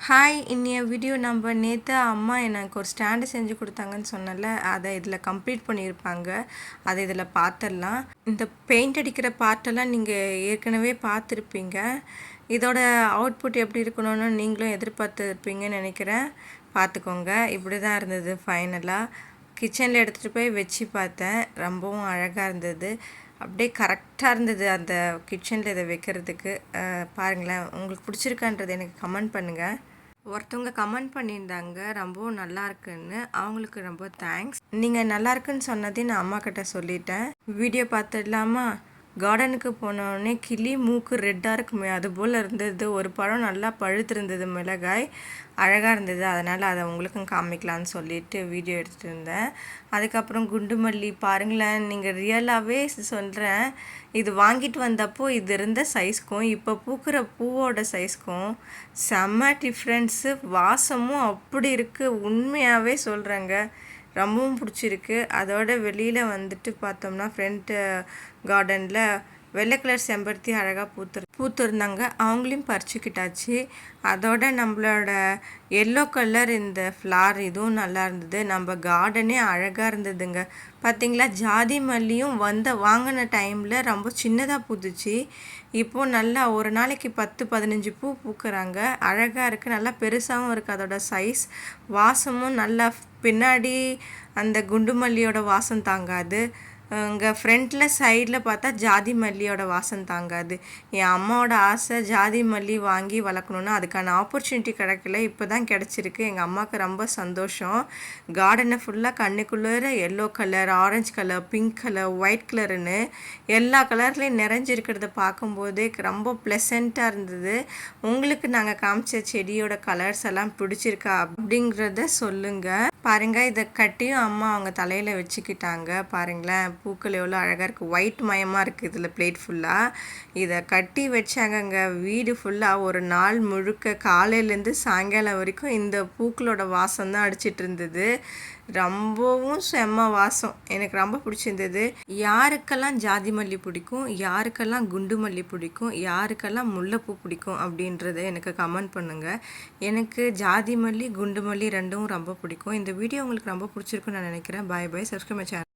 Hi! இன்னைய video நம்ம நேத்து அம்மா எனக்கு ஒரு ஸ்டாண்டு செஞ்சு குடுத்தாங்கன்னு சொன்னேன்ல, அத இதில கம்ப்ளீட் பண்ணியிருப்பாங்க. அத இதில பார்த்துடலாம். இந்த பெயிண்ட் அடிக்கிற பார்ட்டெல்லாம் நீங்க ஏற்கனவே பார்த்துருப்பீங்க. இதோட அவுட்புட் எப்படி இருக்கணும்னு நீங்களும் எதிர்பார்த்துருப்பீங்கன்னு நெனைக்கிறேன். பார்த்துக்கோங்க. இப்படி தான் இருந்தது ஃபைனலா. கிச்சனில் எடுத்துகிட்டு போய் வச்சு பார்த்தேன். ரொம்பவும் அழகா இருந்தது. அப்படியே கரெக்டாக இருந்தது அந்த கிச்சனில் இதை வைக்கிறதுக்கு. பாருங்களேன், உங்களுக்கு பிடிச்சிருக்கான்றது எனக்கு கமெண்ட் பண்ணுங்கள். ஒருத்தவங்க கமெண்ட் பண்ணியிருந்தாங்க ரொம்பவும் நல்லா இருக்குன்னு. அவங்களுக்கு ரொம்ப தேங்க்ஸ். நீங்கள் நல்லா இருக்குன்னு சொன்னதையும் நான் அம்மா கிட்ட சொல்லிட்டேன். வீடியோ பார்த்துடலாமா? கார்டனுக்கு போனோடனே கிளி மூக்கு ரெட்டாக இருக்குமே அதுபோல் இருந்தது. ஒரு பழம் நல்லா பழுத்திருந்தது, மிளகாய் அழகாக இருந்தது. அதனால் அதை உங்களுக்கும் காமிக்கலான்னு சொல்லிட்டு வீடியோ எடுத்துகிட்டு இருந்தேன். அதுக்கப்புறம் குண்டு மல்லி பாருங்களேன், நீங்கள் ரியலாகவே சொல்கிறேன், இது வாங்கிட்டு வந்தப்போ இது இருந்த சைஸ்க்கும் இப்போ பூக்கிற பூவோட சைஸ்க்கும் செம்ம டிஃப்ரென்ஸு. வாசமும் அப்படி இருக்குது, உண்மையாகவே சொல்கிறேங்க. ரொம்பவும் பிடிச்சிருக்கு. அதோட வெளியில் வந்துட்டு பார்த்தோம்னா ஃப்ரண்ட்டு கார்டனில் வெள்ளை கலர் செம்பருத்தி அழகாக பூத்துருந்தாங்க. அவங்களையும் பறிச்சுக்கிட்டாச்சு. அதோட நம்மளோட எல்லோ கலர் இந்த ஃப்ளார் இதுவும் நல்லா இருந்தது. நம்ம கார்டனே அழகாக இருந்ததுங்க. பார்த்திங்களா, ஜாதி மல்லியும் வாங்கின டைமில் ரொம்ப சின்னதாக பூத்துச்சு. இப்போது நல்லா ஒரு நாளைக்கு 10-15 பூ பூக்குறாங்க. அழகாக இருக்குது, நல்லா பெருசாகவும் இருக்குது. அதோட சைஸ் வாசமும் நல்லா, பின்னாடி அந்த குண்டு மல்லியோட வாசம் தாங்காது. இங்கே ஃப்ரண்ட்டில் சைடில் பார்த்தா ஜாதி மல்லியோட வாசம் தாங்காது. என் அம்மாவோட ஆசை ஜாதி மல்லி வாங்கி வளர்க்கணுன்னு, அதுக்கான ஆப்பர்ச்சுனிட்டி கிடைக்கல. இப்போ தான் கிடச்சிருக்கு. எங்கள் அம்மாவுக்கு ரொம்ப சந்தோஷம். கார்டனை ஃபுல்லாக கண்ணுக்குள்ளே yellow colour, orange colour, pink colour, white கலருன்னு எல்லா கலர்லேயும் நிறைஞ்சிருக்கிறத பார்க்கும்போதே ரொம்ப ப்ளசண்ட்டாக இருந்தது. உங்களுக்கு நாங்கள் காமிச்ச செடியோட கலர்ஸ் எல்லாம் பிடிச்சிருக்கா அப்படிங்கிறத சொல்லுங்கள். பாருங்கள், இதை கட்டியும் அம்மா அவங்க தலையில் வச்சுக்கிட்டாங்க. பாருங்களேன், பூக்கள் எவ்வளோ அழகாக இருக்குது. ஒயிட் மயமாக இருக்குது இதில் பிளேட் ஃபுல்லாக. இதை கட்டி வச்சாங்கங்க. வீடு ஃபுல்லாக ஒரு நாள் முழுக்க காலையிலேருந்து சாயங்காலம் வரைக்கும் இந்த பூக்களோட வாசம் தான் அடிச்சிட்டு இருந்தது. ரொம்பவும் செம்ம வாசம். எனக்கு ரொம்ப பிடிச்சிருந்தது. யாருக்கெல்லாம் ஜாதி மல்லி பிடிக்கும், யாருக்கெல்லாம் குண்டு மல்லி பிடிக்கும், யாருக்கெல்லாம் முல்லைப்பூ பிடிக்கும் அப்படின்றத எனக்கு கமெண்ட் பண்ணுங்கள். எனக்கு ஜாதி மல்லி, குண்டு மல்லி ரெண்டும் ரொம்ப பிடிக்கும். இந்த வீடியோ உங்களுக்கு ரொம்ப பிடிச்சிருக்குன்னு நான் நினைக்கிறேன். Bye bye. Subscribe my channel.